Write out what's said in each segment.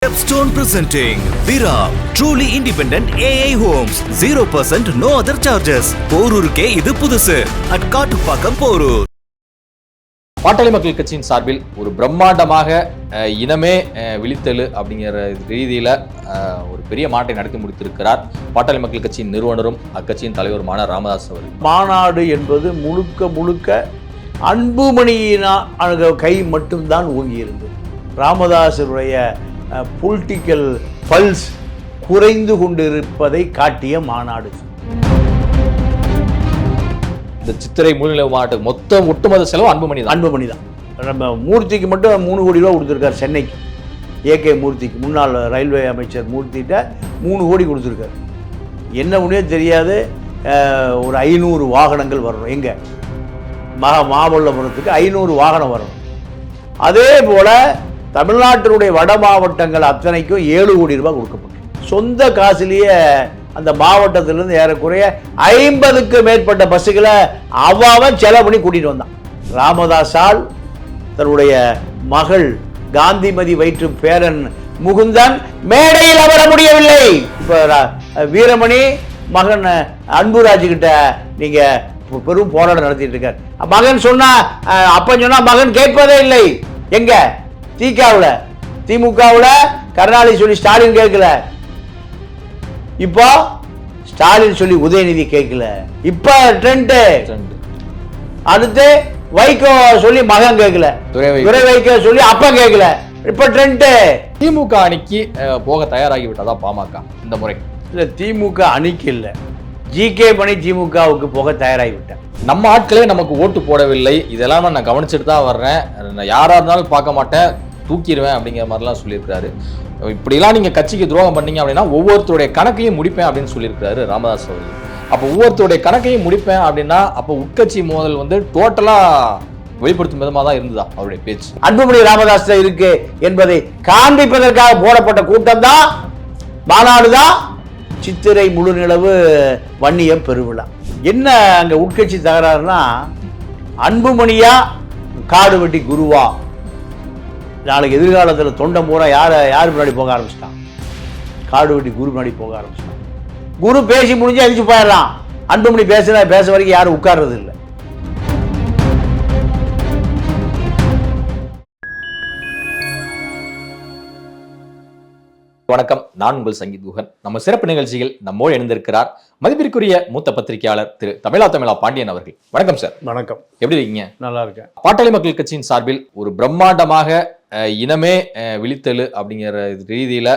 Stepstone presenting Vira, truly independent AI homes, 0% no other charges. போரூருக்கே இது புதுசு. at Kattupakkam Porur. பாட்டாளி மக்கள் கட்சியின் சார்பில் ஒரு பிரம்மாண்டமாக இனமே விழித்தெழு அப்படிங்கிற ரீதியில் ஒரு பெரிய மாட்டை நடத்தி முடித்திருக்கிறார் பாட்டாளி மக்கள் கட்சியின் நிறுவனரும் அக்கட்சியின் தலைவருமான ராமதாஸ் அவர்கள். மாநாடு என்பது முழுக்க அன்புமணியின் கை மட்டும்தான் ஓங்கியிருந்தது. ராமதாசருடைய பொலிட்டிக்கல் பல்ஸ் குறைந்து கொண்டிருப்பதை காட்டிய மாநாடு. இந்த சித்திரை முழுநிலவு மாவட்டம் ஒட்டுமொத்த செலவு அன்புமணி தான். நம்ம மூர்த்திக்கு மட்டும் 3 கோடி ரூபா கொடுத்துருக்காரு. சென்னைக்கு ஏகே மூர்த்திக்கு, முன்னாள் ரயில்வே அமைச்சர் மூர்த்திகிட்ட 3 கோடி கொடுத்துருக்காரு. என்ன ஒன்றே தெரியாது. ஒரு 500 வாகனங்கள் வரணும். எங்கே மாமல்லபுரத்துக்கு 500 வாகனம் வரணும். அதே போல் தமிழ்நாட்டினுடைய வட மாவட்டங்கள் அத்தனைக்கும் 7 கோடி ரூபாய் கொடுக்கப்பட்டது. சொந்த காசுலேயே அந்த மாவட்டத்திலிருந்து ஏறக்குறைய 50க்கு மேற்பட்ட பஸ்ஸுகளை அவன் செலவு பண்ணி கூட்டிகிட்டு வந்தான். ராமதாஸால் தன்னுடைய மகள் காந்திமதி வயிற்று பேரன் முகுந்தன் மேடையில் அமர முடியவில்லை. இப்போ வீரமணி மகன் அன்புராஜ் கிட்ட நீங்கள் பெரும் போராட்டம் நடத்திட்டு இருக்கார். மகன் சொன்னா அப்பன் சொன்னா மகன் கேட்பதே இல்லை. எங்க திமுகவில் கருணாநிதி சொல்லி ஸ்டாலின் கேட்கல, இப்போ ஸ்டாலின் சொல்லி உதயநிதி கேட்கல, இப்ப ட்ரெண்ட். அடுத்து வைகோ சொல்லி மகன் கேட்கல, துரை வைகோ சொல்லி அப்ப கேட்கல, இப்ப ட்ரெண்ட். திமுக அணிக்கு போக தயாராகி விட்டதா பாமக இந்த முறை? இல்ல, திமுக அணிக்கு இல்ல, ஜிகே மணி திமுகவுக்கு போக தயாராகி விட்டேன். நம்ம ஆட்களே நமக்கு ஓட்டு போடவில்லை, இதெல்லாம் நான் கவனிச்சுட்டு தான் வர்றேன், யாரா இருந்தாலும் பார்க்க மாட்டேன், தூக்கிடுவேன் அப்படிங்கிற மாதிரிலாம் சொல்லியிருக்காரு. இப்படிலாம் நீங்கள் கட்சிக்கு துரோகம் பண்ணீங்க அப்படின்னா ஒவ்வொருத்தருடைய கணக்கையும் முடிப்பேன் அப்படின்னு சொல்லியிருக்காரு ராமதாஸ் அவர்கள். அப்போ ஒவ்வொருத்தருடைய கணக்கையும் முடிப்பேன் அப்படின்னா அப்போ உட்கட்சி மோதல் வெளிப்படுத்தும் விதமாக தான் இருந்ததா அவருடைய பேச்சு? அன்புமணி ராமதாஸ் இருக்கு என்பதை காண்பிப்பதற்காக போடப்பட்ட கூட்டம் தான் மாநாடு தான். சித்திரை முழு நிலவு வன்னியம் பெருவிழா. என்ன அங்க உட்கட்சி தகராறுனா, அன்புமணியா காடு வெட்டி குருவா? நாளைக்கு எதிர்காலத்தில் தொண்டை பூரா யார் முன்னாடி போக ஆரம்பிச்சிட்டான்? காடு வெட்டி குரு முன்னாடி போக ஆரம்பிச்சிட்டான். குரு பேசி முடிஞ்சு அழிச்சு போயிடலாம். அன்புமணி பேச வரைக்கும் யாரும் உட்கார்றது இல்லை. வணக்கம், நான் உங்கள் சங்கீத் குஹன். நம்ம சிறப்பு நிகழ்ச்சியில் நம்மோடு இணைந்திருக்கிறார் மதிப்பிற்குரிய மூத்த பத்திரிகையாளர் திரு தமிழா பாண்டியன் அவர்கள். வணக்கம் சார். வணக்கம். எப்படி இருக்கீங்க? நல்லா இருக்கேன். பாட்டாளி மக்கள் கட்சியின் சார்பில் ஒரு பிரம்மாண்டமாக இனமே விழித்தெழு அப்படிங்கிற ரீதியில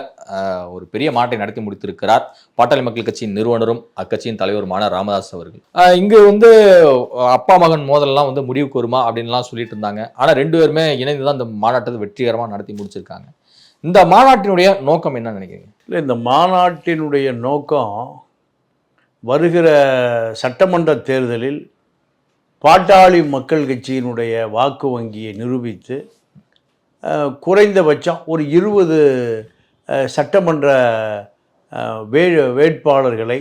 ஒரு பெரிய மாட்டை நடத்தி முடித்திருக்கிறார் பாட்டாளி மக்கள் கட்சியின் நிறுவனரும் அக்கட்சியின் தலைவருமான ராமதாஸ் அவர்கள். இங்கு அப்பா மகன் மோதல்லாம் முடிவுக்கு வருமா அப்படின்லாம் சொல்லிட்டு இருந்தாங்க. ஆனா 2 பேருமே இணைந்துதான் இந்த மாநாட்டை வெற்றிகரமா நடத்தி முடிச்சிருக்காங்க. இந்த மாநாட்டினுடைய நோக்கம் என்ன நினைக்கிறீங்க? இல்லை, இந்த மாநாட்டினுடைய நோக்கம் வருகிற சட்டமன்ற தேர்தலில் பாட்டாளி மக்கள் கட்சியினுடைய வாக்கு வங்கியை நிரூபித்து குறைந்தபட்சம் ஒரு 20 சட்டமன்ற வேட்பாளர்களை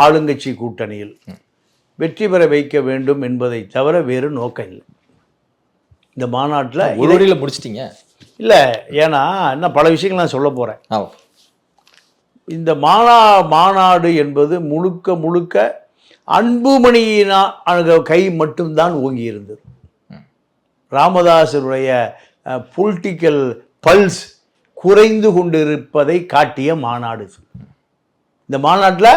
ஆளுங்கட்சி கூட்டணியில் வெற்றி பெற வைக்க வேண்டும் என்பதை தவிர வேறு நோக்கம் இல்லை. இந்த மாநாட்டில் முடிச்சிட்டீங்க? இல்லை, ஏன்னா இன்னும் பல விஷயங்கள் நான் சொல்ல போகிறேன். இந்த மாநாடு என்பது முழுக்க அன்புமணியின் கை மட்டும்தான் ஓங்கியிருந்தது. ராமதாசருடைய பொலிட்டிக்கல் பல்ஸ் குறைந்து கொண்டிருப்பதை காட்டிய மாநாடு. இந்த மாநாட்டில்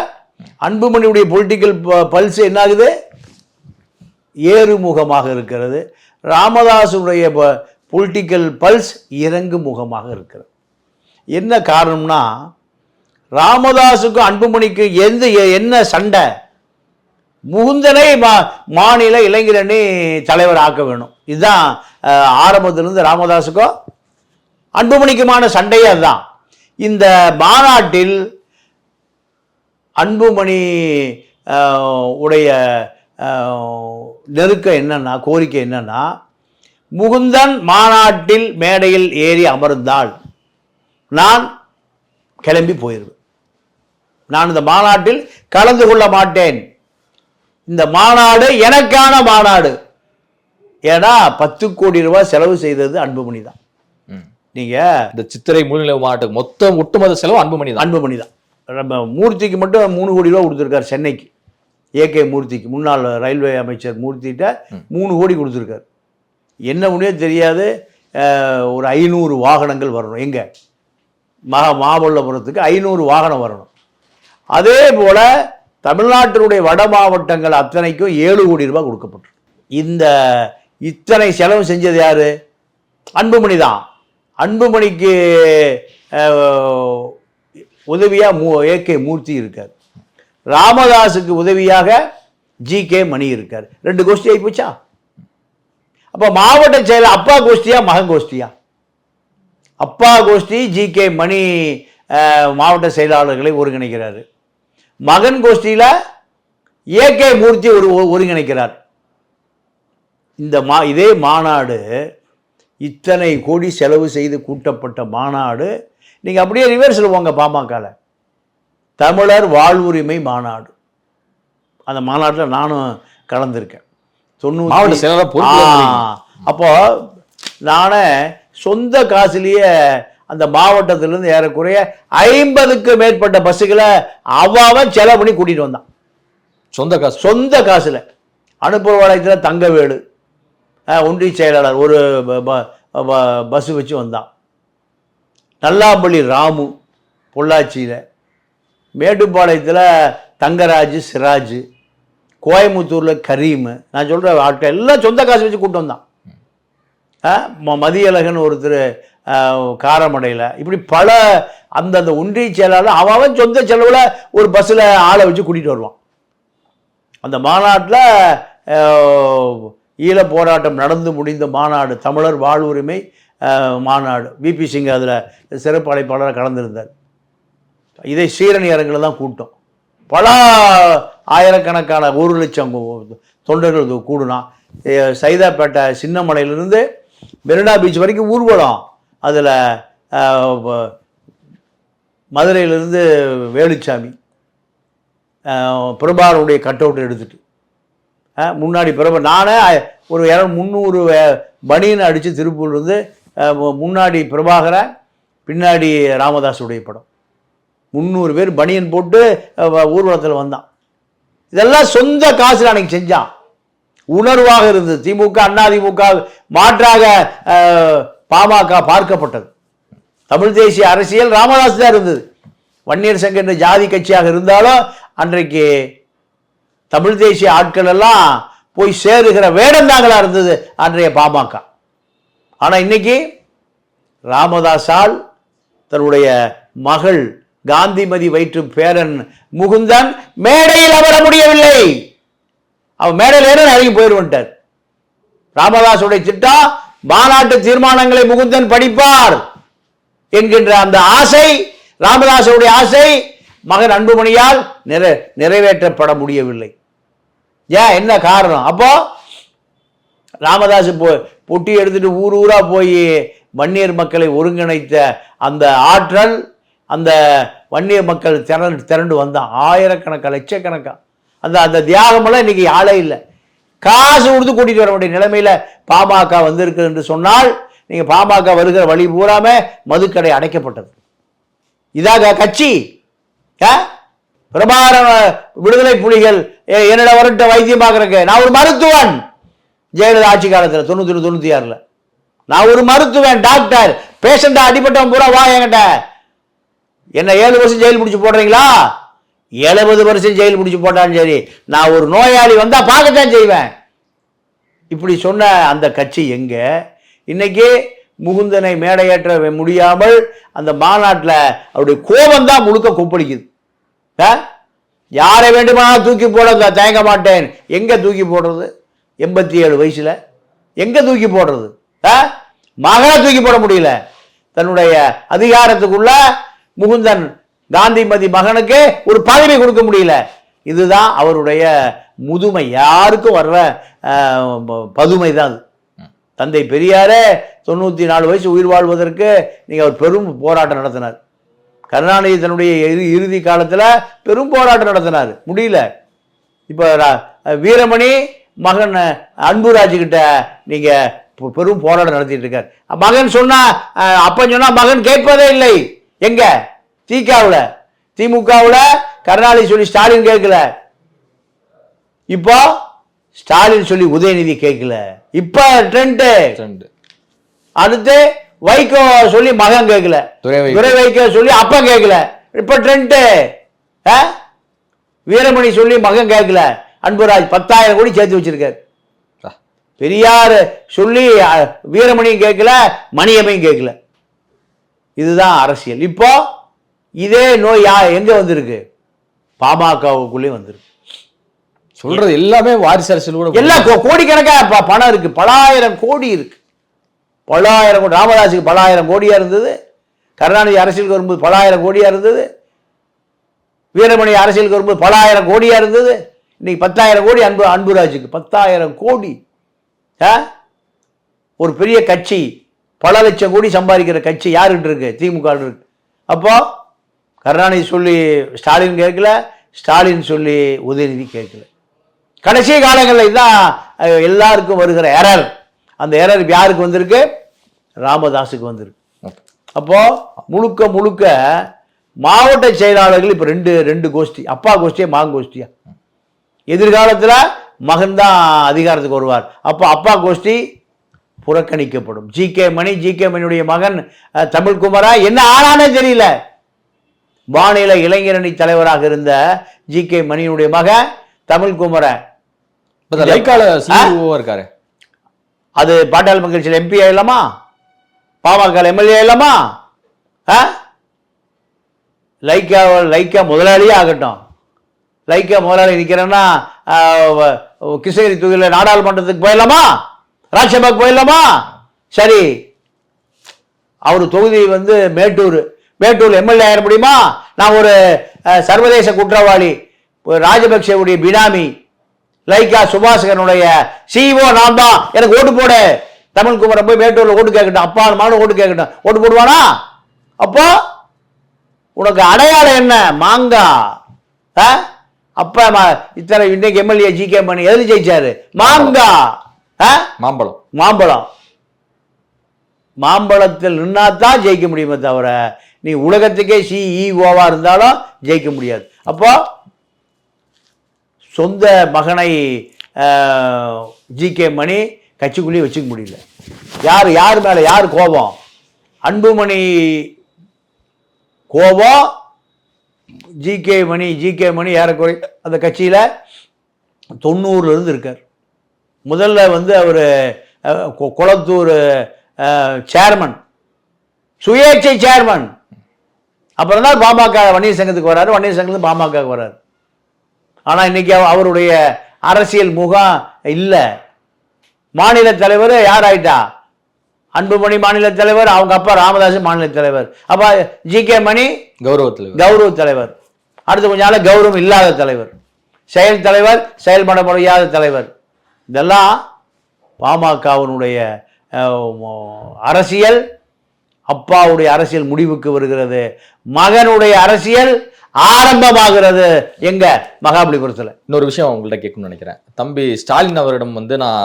அன்புமணியுடைய பொலிட்டிக்கல் பல்ஸ் என்ன ஆகுது? ஏறுமுகமாக இருக்கிறது. ராமதாசுடைய பொலிட்டிக்கல் பல்ஸ் இறங்கு முகமாக இருக்கிறது. என்ன காரணம்னா, ராமதாஸுக்கும் அன்புமணிக்கு என்ன சண்டை? முகுந்தனை மாநில இளைஞரணி தலைவர் ஆக்க வேணும். இதுதான் ஆரம்பத்திலிருந்து ராமதாஸுக்கும் அன்புமணிக்குமான சண்டையே அதுதான். இந்த மாநாட்டில் அன்புமணி உடைய நெருக்கம் என்னன்னா, கோரிக்கை என்னன்னா, முகுந்தன் மாநாட்டில் மேடையில் ஏறி அமர்ந்தால் நான் கிளம்பி போயிடுவேன், நான் இந்த மாநாட்டில் கலந்து கொள்ள மாட்டேன், இந்த மாநாடு எனக்கான மாநாடு, ஏன்னா 10 கோடி ரூபாய் செலவு செய்தது அன்புமணி தான். நீங்க இந்த சித்திரை முழுநிலை மாவட்டத்துக்கு மொத்தம் ஒட்டுமொத்த செலவு அன்புமணி தான். நம்ம மூர்த்திக்கு மட்டும் 3 கோடி ரூபா கொடுத்துருக்காரு. சென்னைக்கு ஏகே மூர்த்திக்கு, முன்னாள் ரயில்வே அமைச்சர் மூர்த்திகிட்ட 3 கோடி கொடுத்துருக்காரு. என்ன முடியே தெரியாது. ஒரு 500 வாகனங்கள் வரணும். எங்க மாமல்லபுரத்துக்கு 500 வாகனம் வரணும். அதே போல தமிழ்நாட்டினுடைய வட மாவட்டங்கள் அத்தனைக்கும் 7 கோடி ரூபாய் கொடுக்கப்பட்டு இந்த இத்தனை செலவு செஞ்சது யாரு? அன்புமணி தான். அன்புமணிக்கு உதவியா ஏகே மூர்த்தி இருக்கார். ராமதாஸுக்கு உதவியாக ஜி.கே. மணி இருக்கார். 2 கோஷ்டி ஆகி போச்சா? அப்ப மாவட்ட செயலர் அப்பா கோஷ்டியா மகன் கோஷ்டியா? அப்பா கோஷ்டி ஜி.கே. மணி மாவட்ட செயலாளர்களை ஒருங்கிணைக்கிறாரு. மகன் கோஷ்டியில ஏகே மூர்த்தி ஒருங்கிணைக்கிறார். இதே மாநாடு இத்தனை கோடி செலவு செய்து கூட்டப்பட்ட மாநாடு. நீங்க அப்படியே ரிவர்ஸில் போங்க. பாமகல தமிழர் வாழ்வுரிமை மாநாடு, அந்த மாநாட்டில் நானும் கலந்துருக்கேன். 90 அப்போ நானே சொந்த காசுலேயே அந்த மாவட்டத்திலிருந்து ஏறக்குறைய 50க்கு மேற்பட்ட பஸ்ஸுகளை அவன் செலவு பண்ணி கூட்டிட்டு வந்தான். சொந்த காசுல. அனுப்புவாளையத்தில் தங்கவேலு ஒன்றிய செயலாளர் ஒரு பஸ் வச்சு வந்தான். நல்லாம்பள்ளி ராமு பொள்ளாச்சியில், மேட்டுப்பாளையத்தில் தங்கராஜ் சிராஜ், கோயம்புத்தூரில் கரீம், நான் சொல்கிற ஆட்கள் எல்லாம் சொந்த காசு வச்சு கூப்பிட்டு வந்தான். மதியழகன் ஒருத்தர் காரமடையில், இப்படி பல அந்தந்த ஒன்றிய செயலாளர் அவன் சொந்த செலவில் ஒரு பஸ்ஸில் ஆளை வச்சு கூட்டிகிட்டு வருவான். அந்த மாநாட்டில் ஈழ போராட்டம் நடந்து முடிந்த மாநாடு, தமிழர் வாழ்வுரிமை மாநாடு. விபி சிங் அதில் சிறப்பு அழைப்பாளராக கலந்துருந்தார். இதை சீரணி அரங்கில் தான் கூட்டம். பல ஆயிரக்கணக்கான 1 லட்சம் தொண்டர்கள் கூடுனா. சைதாப்பேட்டை சின்னமலையிலிருந்து மெரினா பீச் வரைக்கும் ஊர்வலம். அதில் மதுரையிலிருந்து வேலுச்சாமி பிரபாகருடைய கட் அவுட் எடுத்துட்டு முன்னாடி நானே ஒரு 300 பனியனை அடித்து திருப்பூர்லேருந்து முன்னாடி பிரபாகரை, பின்னாடி ராமதாஸுடைய படம், 300 பேர் பனியன் போட்டு ஊர்வலத்தில் வந்தான். இதெல்லாம் சொந்த காசில் அன்னைக்கு செஞ்சான். உணர்வாக இருந்தது. திமுக அதிமுக மாற்றாக பாமக பார்க்கப்பட்டது. தமிழ் தேசிய அரசியல் ராமதாஸ் தான் இருந்தது. வன்னியர் சங்கம் என்ற ஜாதி கட்சியாக இருந்தாலும் அன்றைக்கு தமிழ் தேசிய ஆட்கள் எல்லாம் போய் சேருகிற வேடந்தாங்களா இருந்தது அன்றைய பாமக. ஆனா இன்னைக்கு ராமதாஸால் தன்னுடைய மகள் காந்திமதி வயிற்று பேரன் முகுந்தன் மேடையில் அமர முடியவில்லை. அவன் மேடையில் ஏற இறங்கி போயிடுவார். ராமதாசுடைய திட்டம் மாநாட்டு தீர்மானங்களை முகுந்தன் படிப்பார் என்கின்ற அந்த ஆசை, ராமதாசுடைய ஆசை மகன் அன்புமணியால் நிறைவேற்றப்பட முடியவில்லை. ஏன், என்ன காரணம்? அப்போ ராமதாஸ் பொட்டி எடுத்துட்டு ஊரா போய் வன்னியர் மக்களை ஒருங்கிணைத்த அந்த ஆற்றல், அந்த வன்னியர் மக்கள் திரண்டு வந்தான். ஆயிரக்கணக்கா லட்சக்கணக்கா. அந்த தியாகமெல்லாம் இன்னைக்கு ஆளே இல்லை. காசு கொடுத்து கூட்டிட்டு வர வேண்டிய நிலைமையில பாமக வந்திருக்கு என்று சொன்னால், நீங்க பாமக வருகிற வழி பூராம மதுக்கடை அடைக்கப்பட்டது. இதாக கட்சி. பிரபாகர விடுதலை புலிகள் என்னோட வரட்ட வைத்தியம் பார்க்கறக்கு நான் ஒரு மருத்துவன். ஜெயலலிதா ஆட்சி காலத்தில் 93-96 நான் ஒரு மருத்துவன், டாக்டர். பேஷண்டா அடிப்பட்டவன் பூரா வா என்கிட்ட. என்ன 7 வருஷம் ஜெயில் பிடிச்சி போடுறீங்களா? 70 வருஷம் ஜெயில் பிடிச்சி போட்டாலும் சரி, நான் ஒரு நோயாளி வந்தா பார்க்கத்தான் செய்வேன். இப்படி சொன்ன அந்த கட்சி எங்க? இன்னைக்கு முகுந்தனை மேடையேற்ற முடியாமல் அந்த மாநாட்டில் அவருடைய கோபம் தான் முழுக்க கொப்பளிக்குது. யாரை வேண்டுமானாலும் தூக்கி போட தயங்க மாட்டேன். எங்க தூக்கி போடுறது? 87 வயசுல எங்க தூக்கி போடுறது? மகனை தூக்கி போட முடியல. தன்னுடைய அதிகாரத்துக்குள்ள முகுந்தன் காந்திமதி மகனுக்கு ஒரு பதவி கொடுக்க முடியல. இதுதான் அவருடைய முதுமை. யாருக்கும் வர்ற பதுமை தான் அது. தந்தை பெரியாரே 94 வயசு உயிர் வாழ்வதற்கு நீங்க அவர் பெரும் போராட்டம் நடத்தினார். கருணாநிதி தன்னுடைய இறுதி காலத்துல பெரும் போராட்டம் நடத்தினார், முடியல. இப்ப வீரமணி மகன் அன்புராஜுக்கிட்ட நீங்கள் பெரும் போராட்டம் நடத்திட்டு இருக்கார். மகன் சொன்னா அப்பன் சொன்னா மகன் கேட்பதே இல்லை. எங்க திமுகவில் கருணாநிதி சொல்லி ஸ்டாலின் கேட்கல, இப்போ ஸ்டாலின் சொல்லி உதயநிதி கேட்கல. இப்ப ட்ரெண்ட். அடுத்து வைகோ சொல்லி மகன் கேட்கல, துரை வைகோ சொல்லி அப்பன் கேட்கல. இப்ப ட்ரெண்ட். வீரமணி சொல்லி மகன் கேட்கல, அன்புராஜ் 10,000 கோடி சேர்த்து வச்சிருக்காரு. பெரியார் சொல்லி வீரமணியும் கேட்கல, மணியம்மையும் கேட்கல. இதுதான் அரசியல். இப்போ இதே நோய் எங்க வந்திருக்கு? பாமகவுக்குள்ளே வந்திருக்கு. சொல்றது எல்லாமே வாரிசு அரசியல் கூட எல்லாம் கோடிக்கணக்கா பணம் இருக்கு, பலாயிரம் கோடி இருக்கு. பலாயிரம் கோடி. ராமதாஸுக்கு பலாயிரம் கோடியா இருந்தது, கருணாநிதி அரசியலுக்கு வரும்போது பலாயிரம் கோடியா இருந்தது, வீரமணி அரசியலுக்கு வரும்போது பலாயிரம் கோடியா இருந்தது. இன்னைக்கு 10,000 கோடி அன்புராஜுக்கு 10,000 கோடி. ஒரு பெரிய கட்சி பல லட்சம் கோடி சம்பாதிக்கிற கட்சி யாருக்கிட்ட இருக்கு? திமுக இருக்கு. அப்போ கருணாநிதி சொல்லி ஸ்டாலின் கேட்கல, ஸ்டாலின் சொல்லி உதயநிதி கேட்கல. கடைசி காலங்களில் இதுதான் எல்லாருக்கும் வருகிற எரர். அந்த எரர் யாருக்கு வந்திருக்கு? ராமதாஸுக்கு வந்திருக்கு. அப்போ முழுக்க முழுக்க மாவட்ட செயலாளர்கள் இப்போ ரெண்டு கோஷ்டி. அப்பா கோஷ்டியா மகன் கோஷ்டியா? எதிர்காலத்தில் மகன் தான் அதிகாரத்துக்கு வருவார். அப்போ அப்பா கோஷ்டி புறக்கணிக்கப்படும். ஜி.கே. மணியுடைய மகன் தமிழ்குமரா என்ன ஆனானே தெரியல. மாநில இளைஞரணி தலைவராக இருந்த ஜி.கே. மணியுடைய மகன் தமிழ்குமரன் இருக்காரு. அது பாட்டாளி மக்கள் கட்சியில் எம்பி ஆயிடலாமா? பாமக எம்எல்ஏ ஆயிடலாமா? லைக்கா முதலாளியே ஆகட்டும். லைக்கா முதலாளி நிற்கிறேன்னா கிருஷ்ணகிரி தொகுதியில் நாடாளுமன்றத்துக்கு போயிடலாமா? ராஜ்யசபாக்கு போயிடலாமா? சரி, அவர் தொகுதி மேட்டூர் எம்எல்ஏ ஆயிட முடியுமா? நான் ஒரு சர்வதேச குற்றவாளி, ராஜபக்சேவுடைய பினாமி, லைக்கா சுபாஷகனுடைய சிஇஓ நான் தான், எனக்கு ஓட்டு போடு. தமிழ்குமரன் போய் மேட்டூர்ல ஓட்டு கேட்கட்டும், அப்பா மகன் ஓட்டு கேட்கட்டும், ஓட்டு போடுவானா? அப்போ உனக்கு அடையாளம் என்ன? மாங்கா. அப்ப இத்தனை இன்னைக்கு எம்எல்ஏ ஜி.கே. மணி எது ஜெயிச்சாரு? மாங்கா. மாம்பழத்தில் நின்னாதான் ஜெயிக்க முடியுமே தவிர நீ உலகத்துக்கே சிஇஓவா இருந்தாலும் ஜெயிக்க முடியாது. அப்போ சொந்த மகனை ஜி.கே. மணி கட்சிக்குள்ளேயே வச்சுக்க முடியல. யார் மேல யார் கோபம்? அன்புமணி கோபம். ஜி.கே. மணி ஏறக்குறை அந்த கட்சியில் 90 இருந்து இருக்கார். முதல்ல அவர் குளத்தூர் சேர்மன், சுயேட்சை சேர்மன். அப்புறம் தான் பாமக வன்னியர் சங்கத்துக்கு வர்றாரு, வன்னியர் சங்கத்துக்கு பாமக வர்றாரு. ஆனால் இன்னைக்கு அவருடைய அரசியல் முகம் இல்லை. மாநில தலைவர் யார் ஆயிட்டா? அன்புமணி மாநில தலைவர், அவங்க அப்பா ராமதாஸ் மாநில தலைவர். அப்ப ஜி.கே. மணி கௌரவ தலைவர். அடுத்து கொஞ்ச நாள் கௌரவம் இல்லாத தலைவர், செயல் தலைவர், செயல்பட முடியாத தலைவர். இதெல்லாம் பாமகவினுடைய அரசியல். அப்பாவுடைய அரசியல் முடிவுக்கு வருகிறது, மகனுடைய அரசியல் ஆரம்பமாகிறது. எங்க? மகாபலிபுரத்தில். இன்னொரு விஷயம் உங்கள்கிட்ட கேட்கணும்னு நினைக்கிறேன். தம்பி ஸ்டாலின் அவரிடம் நான்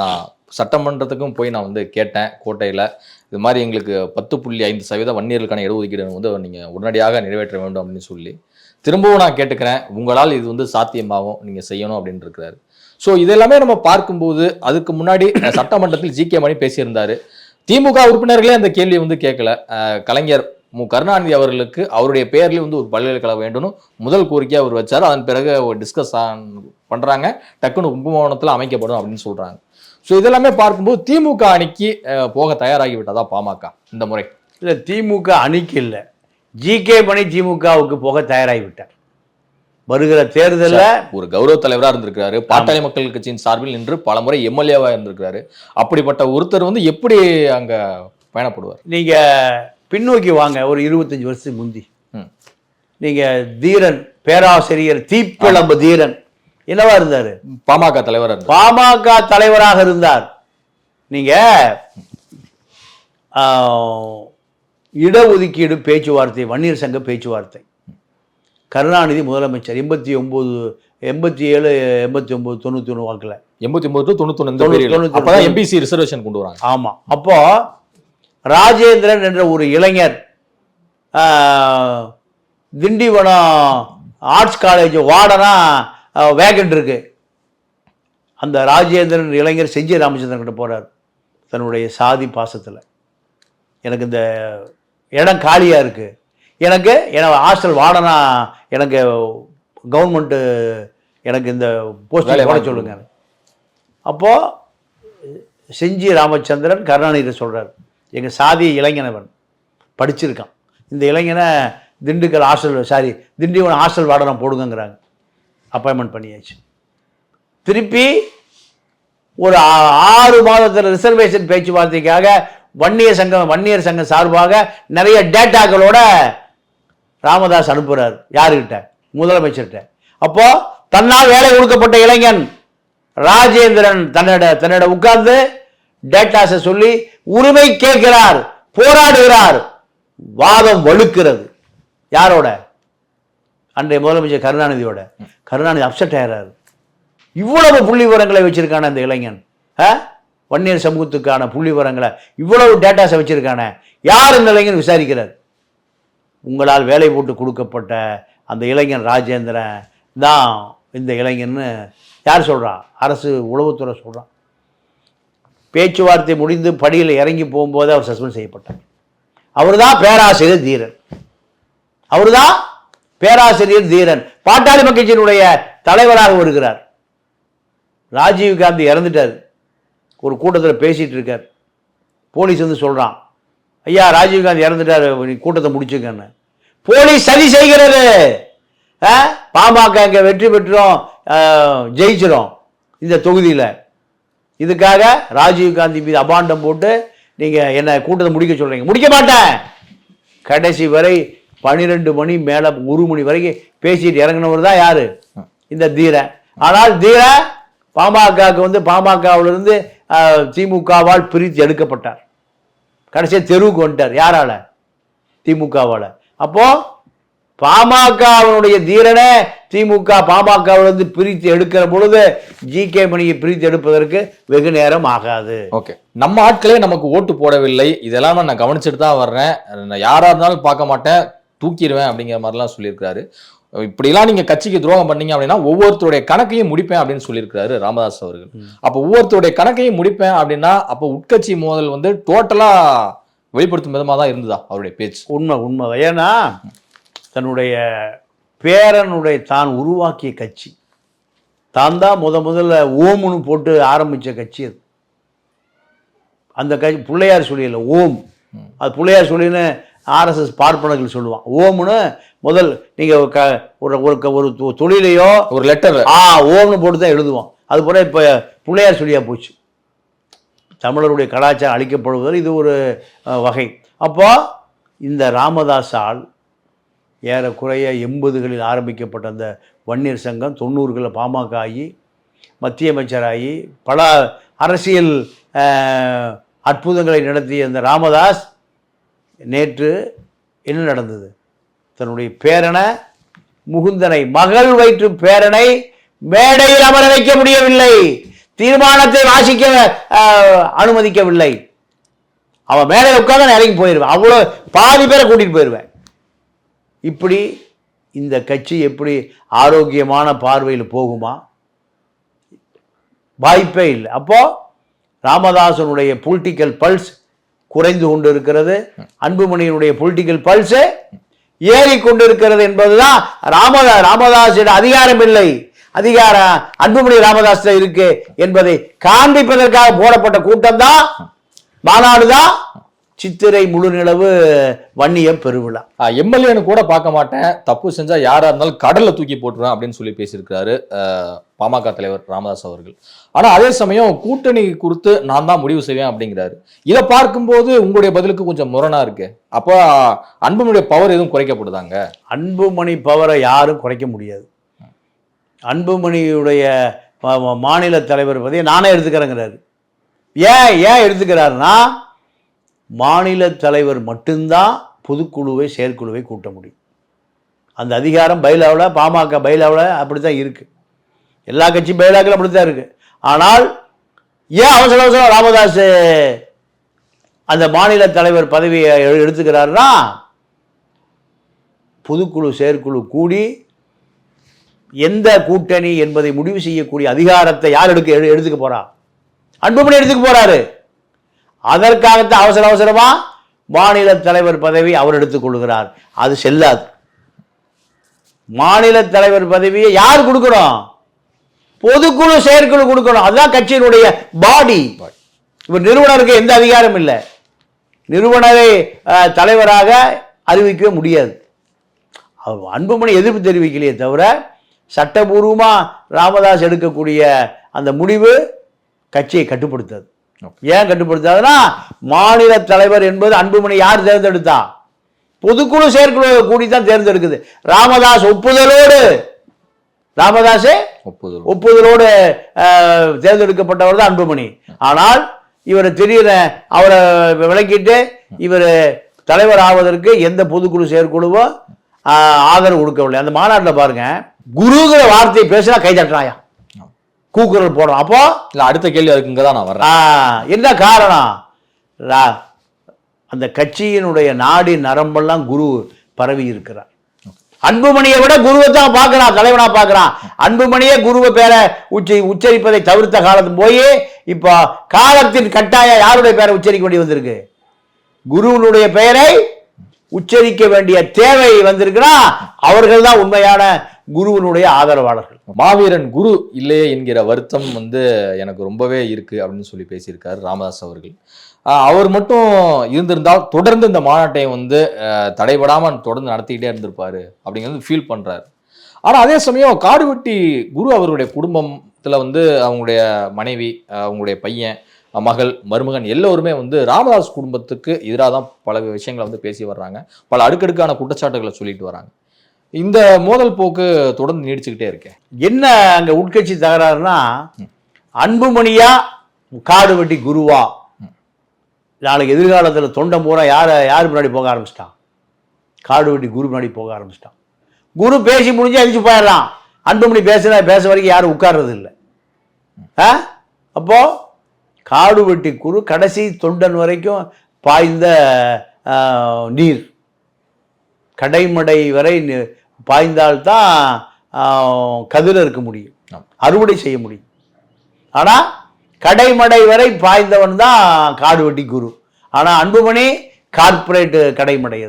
சட்டமன்றத்துக்கும் போய் நான் கேட்டேன் கோட்டையில், இது மாதிரி எங்களுக்கு 10.5% வன்னியர்களுக்கான இடஒதுக்கீடு நீங்கள் உடனடியாக நிறைவேற்ற வேண்டும் அப்படின்னு சொல்லி திரும்பவும் நான் கேட்டுக்கிறேன், உங்களால் இது சாத்தியமாகும், நீங்கள் செய்யணும் அப்படின்னு இருக்கிறாரு. ஸோ இதெல்லாமே நம்ம பார்க்கும்போது அதுக்கு முன்னாடி சட்டமன்றத்தில் ஜி.கே. மணி பேசியிருந்தாரு. திமுக உறுப்பினர்களே அந்த கேள்வியை கேட்கல. கலைஞர் கருணாநிதி அவர்களுக்கு அவருடைய பெயர்லேயே ஒரு பல்கலைக்கழகம் வேண்டும் முதல் கோரிக்கையாக அவர் வச்சார். அதன் பிறகு டிஸ்கஸ் பண்ணுறாங்க, டக்குன்னு கும்பகோணத்தில் அமைக்கப்படும் அப்படின்னு சொல்கிறாங்க. ஸோ இதெல்லாமே பார்க்கும்போது திமுக அணிக்கு போக தயாராகி விட்டதா பாமக இந்த முறை? இல்லை, திமுக அணிக்கு இல்லை, ஜி.கே. மணி திமுகவுக்கு போக தயாராகி விட்டார். வருகிற தேர்தலில் ஒரு கௌரவ தலைவராக இருந்திருக்கிறாரு, பாட்டாளி மக்கள் கட்சியின் சார்பில் நின்று பல முறை எம்எல்ஏவாக இருந்திருக்கிறாரு. அப்படிப்பட்ட ஒருத்தர் அங்கே பயணப்படுவார். நீங்கள் பின்னோக்கி வாங்க, ஒரு 25 வருஷத்துக்கு முந்தி நீங்கள் தீரன், பேராசிரியர் தீப்பிழம்பு தீரன் என்னவா இருந்தாரு? பாமக தலைவராக இருந்தார். நீங்க இடஒதுக்கீடு பேச்சுவார்த்தை, வன்னியர் சங்க பேச்சுவார்த்தை, கருணாநிதி முதலமைச்சர் 87, 89, 91 வாக்கில் 89 to 91 அப்பதான் எம்பிசி ரிசர்வேஷன் கொண்டு வராங்க. ஆமா. அப்போ ராஜேந்திரன் என்ற ஒரு இளைஞர் திண்டிவனம் ஆர்ட்ஸ் காலேஜ் வார்டனா வேகன்ட் இருக்கு. அந்த ராஜேந்திரன் இளைஞர் செஞ்சி ராமச்சந்திரன் கிட்ட போறார் தன்னுடைய சாதி பாசத்தில். எனக்கு இந்த இடம் காலியாக இருக்கு, எனக்கு ஹாஸ்டல் வார்டனா எனக்கு கவர்மெண்ட்டு எனக்கு இந்த போஸ்டில் போட சொல்லுங்க. அப்போது செஞ்சி ராமச்சந்திரன் கருணாநிதி சொல்கிறார், எங்கள் சாதி இளைஞனவன் படிச்சிருக்கான், இந்த இளைஞனை திண்டுக்கல் திண்டிவனம் ஹாஸ்டல் வார்டனா போடுங்கிறாங்க. அப்பாயின்மெண்ட் பண்ணியாச்சு. திருப்பி ஒரு 6 மாதத்தில் ரிசர்வேஷன் பேச்சுவார்த்தைக்காக வன்னியர் சங்கம் சார்பாக நிறைய டேட்டாக்களோட ராமதாஸ் அனுப்புகிறார். யாருக்கிட்ட? முதலமைச்சர்கிட்ட. அப்போ தன்னால் வேலை கொடுக்கப்பட்ட இளைஞன் ராஜேந்திரன் தன்னோட உட்கார்ந்து டேட்டாஸை சொல்லி உரிமை கேட்கிறார், போராடுகிறார். வாதம் வலுக்கிறது. யாரோட? அன்றைய முதலமைச்சர் கருணாநிதியோட. கருணாநிதி அப்செட் ஆகிறார். இவ்வளவு புள்ளி விவரங்களை வச்சிருக்கான அந்த இளைஞன், வன்னியர் சமூகத்துக்கான புள்ளி விவரங்களை இவ்வளவு டேட்டாஸை வச்சிருக்கான, யார் இந்த இளைஞன் விசாரிக்கிறார். உங்களால் வேலை போட்டு கொடுக்கப்பட்ட அந்த இளைஞன் ராஜேந்திரன் தான் இந்த இளைஞன்னு யார் சொல்றா? அரசு உளவுத்துறை சொல்றான். பேச்சுவார்த்தை முடிந்து படியில் இறங்கி போகும்போது அவர் சஸ்பெண்ட் செய்யப்பட்டார். அவர்தான் பேராசிரியர் தீரன். அவர்தான் பேராசிரியர் தீரன் பாட்டாளி மக்கள் கட்சியினுடைய தலைவராக வருகிறார். ராஜீவ்காந்தி இறந்துட்டார். ஒரு கூட்டத்தில் பேசிட்டு இருக்கார். போலீஸ் வந்து சொல்றான், ஐயா ராஜீவ்காந்தி இறந்துட்டார், கூட்டத்தை முடிச்சுக்கன்னு. போலீஸ் சதி செய்கிறது. பாமக இங்க வெற்றி பெற்றோம், ஜெயிச்சிரும் இந்த தொகுதியில். இதுக்காக ராஜீவ்காந்தி மீது அபாண்டம் போட்டு நீங்க என்ன கூட்டத்தை முடிக்க சொல்றீங்க. முடிக்க மாட்டேன். கடைசி வரை 12 மணி மேல 1 மணி வரைக்கும் பேசிட்டு இறங்கினவர் தான் யாரு? இந்த தீரன். ஆனால் தீரன் பாமகவுக்கு வந்து பாமகவிலிருந்து திமுகவால் பிரித்து எடுக்கப்பட்டார். கடைசியாக தெருவுக்கு வந்துட்டார். யாரால? திமுகவால். அப்போ பாமகவனுடைய தீரனை திமுக பாமகவிலிருந்து பிரித்து எடுக்கிற பொழுது ஜி.கே. மணியை பிரித்து எடுப்பதற்கு வெகு நேரம் ஆகாது. ஓகே, நம்ம ஆட்களே நமக்கு ஓட்டு போடவில்லை, இதெல்லாம் நான் கவனிச்சுட்டு தான் வர்றேன், நான் யாரா இருந்தாலும் பார்க்க மாட்டேன், தூக்கிடுவேன் அப்படிங்கிற மாதிரிலாம் சொல்லியிருக்காரு. இப்படிலாம் நீங்க கட்சிக்கு துரோகம் பண்ணீங்க அப்படின்னா ஒவ்வொருத்தருடைய கணக்கையும் முடிப்பேன் அப்படின்னு சொல்லியிருக்காரு ராமதாஸ் அவர்கள். அப்போ ஒவ்வொருத்தருடைய கணக்கையும் முடிப்பேன் அப்படின்னா அப்போ உட்கட்சி மோதல் வந்து டோட்டலா வெளிப்படுத்தும் விதமாக தான் இருந்ததா அவருடைய பேச்சு? உண்மை. ஏன்னா தன்னுடைய பேரனுடைய தான் உருவாக்கிய கட்சி தான் முதல்ல ஓம்னு போட்டு ஆரம்பித்த கட்சி அது. அந்த கட்சி பிள்ளையார் சொல்லியில்ல, ஓம். அது பிள்ளையார் சொல்லின்னு ஆர்எஸ்எஸ் பார்ப்பனர்கள் சொல்லுவான். ஓம்னு முதல் நீங்கள் ஒரு தொழிலையோ ஒரு லெட்டர் ஓம்னு போட்டு தான் எழுதுவோம். அது போல இப்போ பிள்ளையார் சொல்லியா போச்சு. தமிழருடைய கலாச்சாரம் அழிக்கப்படுவதில் இது ஒரு வகை. அப்போ இந்த ராமதாஸால் ஏறக்குறைய 80களில் ஆரம்பிக்கப்பட்ட அந்த வன்னியர் சங்கம் 90களில் பாமக ஆகி மத்திய அமைச்சராகி பல அரசியல் அற்புதங்களை நடத்திய அந்த ராமதாஸ் நேற்று என்ன நடந்தது? தன்னுடைய பேரனை முகுந்தனை, மகள் வயிற்று பேரனை மேடையில் அமர வைக்க முடியவில்லை, தீர்மானத்தை வாசிக்க அனுமதிக்கவில்லை. அவன் மேடையில் உட்கார்ந்து நான் இறங்கி போயிடுவேன், அவ்வளோ பாதி பேரை கூட்டிட்டு போயிடுவேன். இப்படி இந்த கட்சி எப்படி ஆரோக்கியமான பார்வையில் போகுமா? வாய்ப்பே இல்லை. அப்போ ராமதாசனுடைய பொலிட்டிக்கல் பல்ஸ் குறைந்து கொண்டு இருக்கிறது, அன்புமணியினுடைய பொலிட்டிக்கல் பல்ஸ் ஏறிக்கொண்டிருக்கிறது என்பதுதான். ராமதாஸிடம் அதிகாரம் இல்லை, அதிகாரம் அன்புமணி ராமதாஸ் இருக்கு என்பதை காண்பிப்பதற்காக போடப்பட்ட கூட்டம் தான், மாநாடு தான் சித்திரை முழு நிலவு வன்னியம் பெருவிழா. எம்எல்ஏன்னு கூட பார்க்க மாட்டேன், தப்பு செஞ்சா யாரா இருந்தாலும் கடல்ல தூக்கி போட்டுருவேன் அப்படின்னு சொல்லி பேசியிருக்காரு பாமக தலைவர் ராமதாஸ் அவர்கள். ஆனா அதே சமயம் கூட்டணி குறித்து நான் தான் முடிவு செய்வேன் அப்படிங்கிறாரு. இதை பார்க்கும்போது உங்களுடைய பதிலுக்கு கொஞ்சம் முரணா இருக்கு. அப்போ அன்புமணியுடைய பவர் எதுவும் குறைக்கப்படுதாங்க? அன்புமணி பவரை யாரும் குறைக்க முடியாது. அன்புமணியுடைய மாநில தலைவர் பதவியை நானே எடுத்துக்கிறேங்கிறாரு. ஏன் எடுத்துக்கிறாருன்னா, மாநில தலைவர் மட்டும்தான் பொதுக்குழுவை செயற்குழுவை கூட்ட முடியும். அந்த அதிகாரம் பைலாவில், பாமக பைலாவில் அப்படி தான் இருக்குது. எல்லா கட்சி பைலாக்களும் அப்படி தான் இருக்குது. ஆனால் ஏன் அவசர அவசரம் ராமதாஸ் அந்த மாநில தலைவர் பதவியை எடுத்துக்கிறாருன்னா, பொதுக்குழு செயற்குழு கூடி எந்த கூட்டணி என்பதை முடிவு செய்யக்கூடிய அதிகாரத்தை யார் எடுத்துக்க போறா? அன்புமணி எடுத்துக்க போறாரு. அதற்காகத்தான் அவசர அவசரமா மாநில தலைவர் பதவி அவர் எடுத்துக் கொள்கிறார். அது செல்லாது. மாநில தலைவர் பதவியை யார் கொடுக்கணும்? பொதுக்குழு செயற்குழு கொடுக்கணும். அதுதான் கட்சியினுடைய பாடி. இவர் நிறுவனருக்கு எந்த அதிகாரம் இல்லை. நிறுவனரை தலைவராக அறிவிக்கவே முடியாது. அன்புமணி எதிர்ப்பு தெரிவிக்கலையே தவிர சட்டபூர்வமா ராமதாஸ் எடுக்கக்கூடிய அந்த முடிவு கட்சியை கட்டுப்படுத்தாது. ஏன் கட்டுப்படுத்தாதுன்னா, மாநில தலைவர் என்பது அன்புமணி யார் தேர்ந்தெடுத்தா? பொதுக்குழு செயற்குழு கூடித்தான் தேர்ந்தெடுக்குது. ராமதாஸ் ஒப்புதலோடு தேர்ந்தெடுக்கப்பட்டவர் தான் அன்புமணி. ஆனால் இவர் திடீர்னு அவரை விளக்கிட்டு இவர் தலைவர் ஆவதற்கு எந்த பொதுக்குழு செயற்குழுவோ ஆதரவு கொடுக்கவில்லை. அந்த மாநாட்டில் பாருங்க, குருங்கிற வார்த்தையை பேசினா கை தட்டுறாயா, கூக்குரல் போடுறோம். அப்போ அடுத்த கேள்வி அதுக்குங்க தான் நான் வர்றேன். என்ன காரணம்? அந்த கட்சியினுடைய நாடி நரம்பெல்லாம் குரு பரவி இருக்கிறார். அன்புமணியை விட குருவை தான் பார்க்கிறான், தலைவனா பார்க்கிறான். அன்புமணியே குருவை பேரை உச்சரிப்பதை தவிர்த்த காலத்து போய் இப்போ காலத்தின் கட்டாயம் யாருடைய பேரை உச்சரிக்க வேண்டி வந்திருக்கு? குருவினுடைய பெயரை உச்சரிக்க வேண்டிய தேவை வந்திருக்குன்னா அவர்கள் தான் உண்மையான குருவினுடைய ஆதரவாளர்கள். மாவீரன் குரு இல்லையே என்கிற வருத்தம் எனக்கு ரொம்பவே இருக்கு அப்படின்னு சொல்லி பேசியிருக்காரு ராமதாஸ் அவர்கள். அவர் மட்டும் இருந்திருந்தால் தொடர்ந்து இந்த மாநாட்டை தடைபடாம தொடர்ந்து நடத்திக்கிட்டே இருந்திருப்பாரு அப்படிங்கிறது ஃபீல் பண்றாரு. ஆனா அதே சமயம் காடுவெட்டி குரு அவருடைய குடும்பத்துல அவங்களுடைய மனைவி, அவங்களுடைய பையன், மகள், மருமகன் எல்லோருமே ராமதாஸ் குடும்பத்துக்கு எதிராக தான் பல விஷயங்களை பேசி வர்றாங்க. பல அடுக்கடுக்கான குற்றச்சாட்டுகளை சொல்லிட்டு வராங்க. இந்த மோதல் போக்கு தொடர்ந்து நீடிச்சுக்கிட்டே இருக்கேன். என்ன அங்க உட்கட்சி தகராறுனா, அன்புமணியா காடுவெட்டி குருவா? நாளைக்கு எதிர்காலத்தில் தொண்டை பூரா யார் முன்னாடி போக ஆரம்பிச்சிட்டான்? காடுவெட்டி குரு முன்னாடி போக ஆரம்பிச்சிட்டான். குரு பேசி முடிஞ்சு அழிச்சு போயிடலாம். அன்புமணி பேச வரைக்கும் யாரும் உட்கார்றது இல்லை. அப்போ காடுவெட்டி குரு கடைசி தொண்டன் வரைக்கும் பாய்ந்த நீர், கடைமடை வரை பாய்ந்தால்தான் கதிர இருக்க முடியும், அறுவடை செய்ய முடியும். ஆனால் கடைமடை வரை பாய்ந்தவன் தான் காடுவெட்டி குரு. ஆனால் அன்புமணி கார்பரேட் கடைமடை,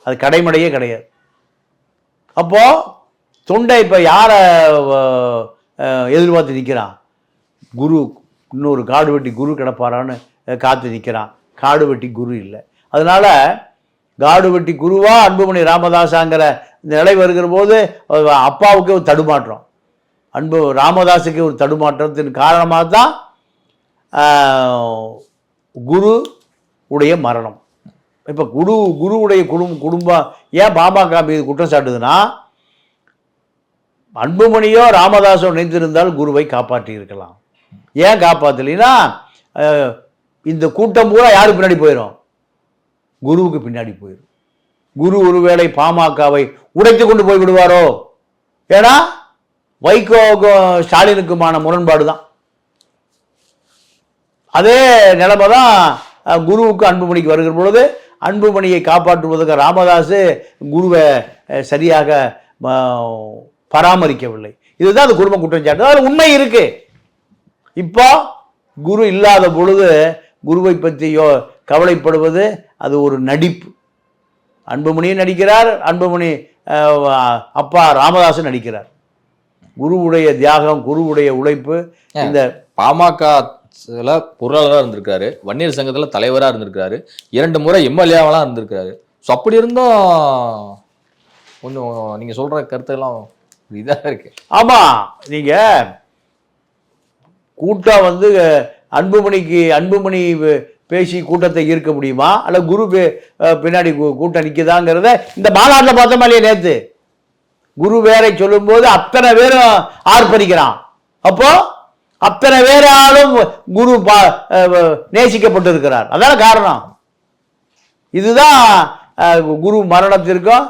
அது கடைமடையே கிடையாது. அப்போ தொண்டை இப்போ யாரை எதிர்பார்த்து நிற்கிறான்? குரு, இன்னொரு காடுவெட்டி குரு கிடப்பாரான்னு காத்து நிற்கிறான். காடுவெட்டி குரு இல்லை. அதனால காடுவெட்டி குருவா அன்புமணி ராமதாஸாங்கிற நிலை வருகிற போது அப்பாவுக்கு ஒரு தடுமாற்றம், ராமதாஸுக்கு ஒரு தடுமாற்றத்தின் காரணமாக தான் குரு உடைய மரணம். இப்போ குருவுடைய குடும்பம் ஏன் பாமக மீது குற்றம் சாட்டுதுன்னா, அன்புமணியோ ராமதாஸோ நினைத்திருந்தால் குருவை காப்பாற்றி இருக்கலாம். ஏன் காப்பாற்றலைன்னா, இந்த கூட்டம் பூரா யாருக்கு பின்னாடி போயிடும்? குருவுக்கு பின்னாடி போயிடும். குரு ஒருவேளை பாமகவை உடைத்து கொண்டு போய் விடுவாரோ? ஏன்னா வைகோவுக்கும் ஸ்டாலினுக்குமான முரண்பாடு தான். அதே நிலைமை தான் குருவுக்கு அன்புமணிக்கு வருகிற பொழுது அன்புமணியை காப்பாற்றுவதற்கு ராமதாஸ் குருவை சரியாக பராமரிக்கவில்லை. இதுதான் அந்த குடும்ப குற்றச்சாட்டு. அதில் உண்மை இருக்கு. இப்போ குரு இல்லாத பொழுது குருவை பற்றியோ கவலைப்படுவது அது ஒரு நடிப்பு. அன்புமணியும் நடிக்கிறார், அன்புமணி அப்பா ராமதாஸும் நடிக்கிறார். குருவுடைய தியாகம், குருவுடைய உழைப்பு. இந்த பாமக பொருளாளராக இருந்திருக்காரு, வன்னியர் சங்கத்துல தலைவராக இருந்திருக்காரு, 2 முறை எம்எல்ஏவெல்லாம் இருந்திருக்காரு. ஸோ அப்படி இருந்தும் கொஞ்சம் நீங்க சொல்ற கருத்தெல்லாம் இதாக இருக்கு. ஆமா, நீங்க கூட்டம் அன்புமணி பேசி கூட்டத்தை ஈர்க்க முடியுமா, அல்ல குரு பின்னாடி கூட்டம் நிற்குதாங்கிறத இந்த மாநாட்டில் பார்த்தோமா இல்லையா? நேற்று குரு வேரை சொல்லும் போது அத்தனை பேரும் ஆர்ப்பரிக்கிறான். அப்போ அத்தனை பேராலும் குரு நேசிக்கப்பட்டு இருக்கிறார். அதான காரணம். இதுதான் குரு மரணத்திற்கும்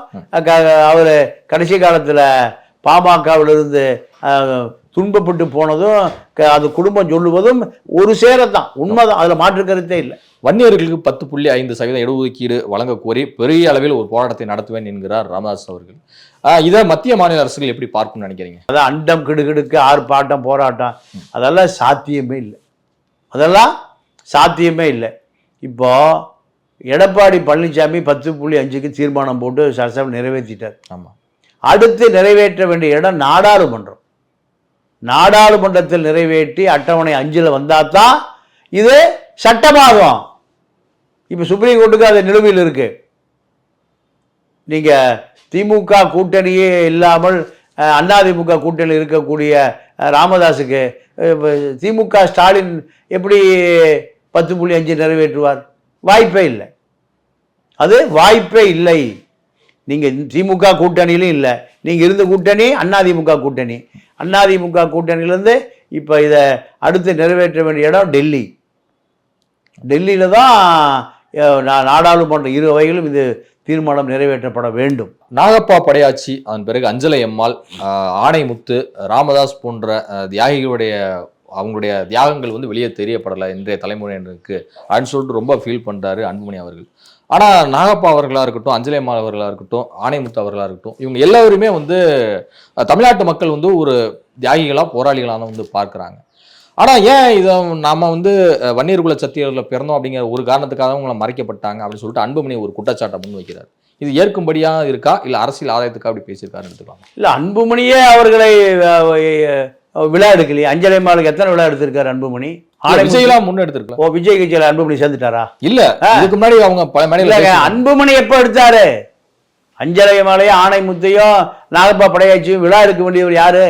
அவர் கடைசி காலத்தில் பாமகவிலிருந்து துன்பப்பட்டு போனதும் அது குடும்பம் சொல்லுவதும் ஒரு சேரத்தான், உண்மைதான், அதில் மாற்று கருத்தே இல்லை. வன்னியர்களுக்கு 10.5% இடஒதுக்கீடு வழங்க கோரி பெரிய அளவில் ஒரு போராட்டத்தை நடத்துவேன் என்கிறார் ராமதாஸ் அவர்கள். இதை மத்திய மாநில அரசுகள் எப்படி பார்க்கணும்னு நினைக்கிறீங்க? அதான் அண்டம் கிடுகிடுக்கு ஆர்ப்பாட்டம் போராட்டம் அதெல்லாம் சாத்தியமே இல்லை, அதெல்லாம் சாத்தியமே இல்லை. இப்போ எடப்பாடி பழனிசாமி 10.5க்கு தீர்மானம் போட்டு சட்டசபை நிறைவேற்றிட்டார். ஆமாம். அடுத்து நிறைவேற்ற வேண்டிய இடம் நாடாளுமன்றம். நாடாளுமன்றத்தில் நிறைவேற்றி அட்டவணை 5ல் வந்தாதான் இது சட்டமாகும். இப்போ சுப்ரீம் கோர்ட்டுக்கு அது நிலுவையில் இருக்கு. நீங்க திமுக கூட்டணியே இல்லாமல் அதிமுக கூட்டணியில் இருக்கக்கூடிய ராமதாஸுக்கு திமுக ஸ்டாலின் எப்படி 10.5 நிறைவேற்றுவார்? வாய்ப்பே இல்லை, அது வாய்ப்பே இல்லை. நீங்க திமுக கூட்டணியிலும் இல்லை, நீங்க இருந்த கூட்டணி அதிமுக கூட்டணி. அதிமுக கூட்டணியிலேருந்து இப்போ இதை அடுத்து நிறைவேற்ற வேண்டிய இடம் டெல்லி. டெல்லியில தான் நாடாளுமன்ற இரு வகையிலும் இது தீர்மானம் நிறைவேற்றப்பட வேண்டும். நாகப்பா படையாச்சி, அதன் பிறகு அஞ்சலை அம்மாள், ஆணைமுத்து, ராமதாஸ் போன்ற தியாகிகளுடைய அவங்களுடைய தியாகங்கள் வந்து வெளியே தெரியப்படலை இன்றைய தலைமுறையினருக்கு அப்படின்னு சொல்லிட்டு ரொம்ப ஃபீல் பண்றாரு அன்புமணி அவர்கள். ஆனால் நாகப்பா அவர்களாக இருக்கட்டும், அஞ்சலை அம்மாள் அவர்களாக இருக்கட்டும், ஆணைமுத்து அவர்களாக இருக்கட்டும், இவங்க எல்லாருமே வந்து தமிழ்நாட்டு மக்கள் வந்து ஒரு தியாகிகளாக போராளிகளாக வந்து பார்க்குறாங்க. ஆனால் ஏன் இதை நாம வந்து வன்னியர் குல சத்தியர்களில் பிறந்தோம் அப்படிங்கிற ஒரு காரணத்துக்காக அவங்களை மறைக்கப்பட்டாங்க அப்படின்னு சொல்லிட்டு அன்புமணி ஒரு குற்றச்சாட்டை முன் வைக்கிறார். இது ஏற்கும்படியாக இருக்கா, இல்லை அரசியல் ஆதாயத்துக்காக அப்படி பேசியிருக்காருன்னு எடுத்துக்கலாம்? இல்லை, அன்புமணியே அவர்களை விழா எடுக்கலையே. அஞ்சலை அம்மாளுக்கு எத்தனை விழா எடுத்திருக்காரு அன்புமணி? விஜயெல்லாம் முன்னெடுத்திருக்கலாம். ஓ, விஜய் கட்சியில் அன்புமணி சேர்ந்துட்டாரா? இல்ல, இதுக்கு முன்னாடி அவங்க பல மேடையில அன்புமணி எப்ப எடுத்தாரு? அஞ்சலை அம்மாளையும் ஆணைமுத்தையும் நாகப்பா படையாச்சியும் விழா எடுக்க வேண்டியவர் யாரு?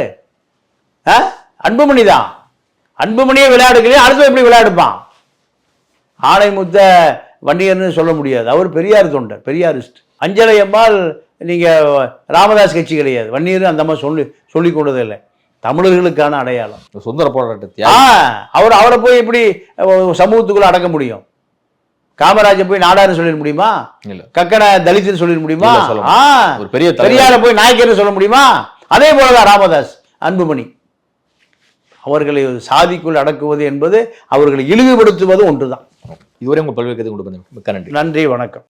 அன்புமணி தான். அன்புமணியே விழா எடுக்கலையே, அடுத்து எப்படி விழா எடுப்பான்? ஆணைமுத்த வன்னியர்னு சொல்ல முடியாது, அவர் பெரியார் தொண்டர், பெரியாரிஸ்ட். அஞ்சலை அம்மாள் நீங்க ராமதாஸ் கட்சி கிடையாது, வன்னியர் அந்த மாதிரி சொல்லி கொண்டதே இல்லை. தமிழர்களுக்கான அடையாளம், சுதந்திர போராட்டத்தை அவரை போய் இப்படி சமூகத்துக்குள்ள அடக்க முடியும்? காமராஜை போய் நாடார்னு சொல்லிட முடியுமா? கக்கனை தலித்துன்னு சொல்லிட முடியுமா? பெரியாரை போய் நாயக்கர்னு சொல்ல முடியுமா? அதே போலதான் ராமதாஸ், அன்புமணி. அவர்களை சாதிக்குள் அடக்குவது என்பது அவர்களை இழிவுபடுத்துவது ஒன்றுதான். இதுவரை உங்கள் பல்வேறு கருத்து கொண்டு வந்தேன். மிக்க நன்றி. நன்றி, வணக்கம்.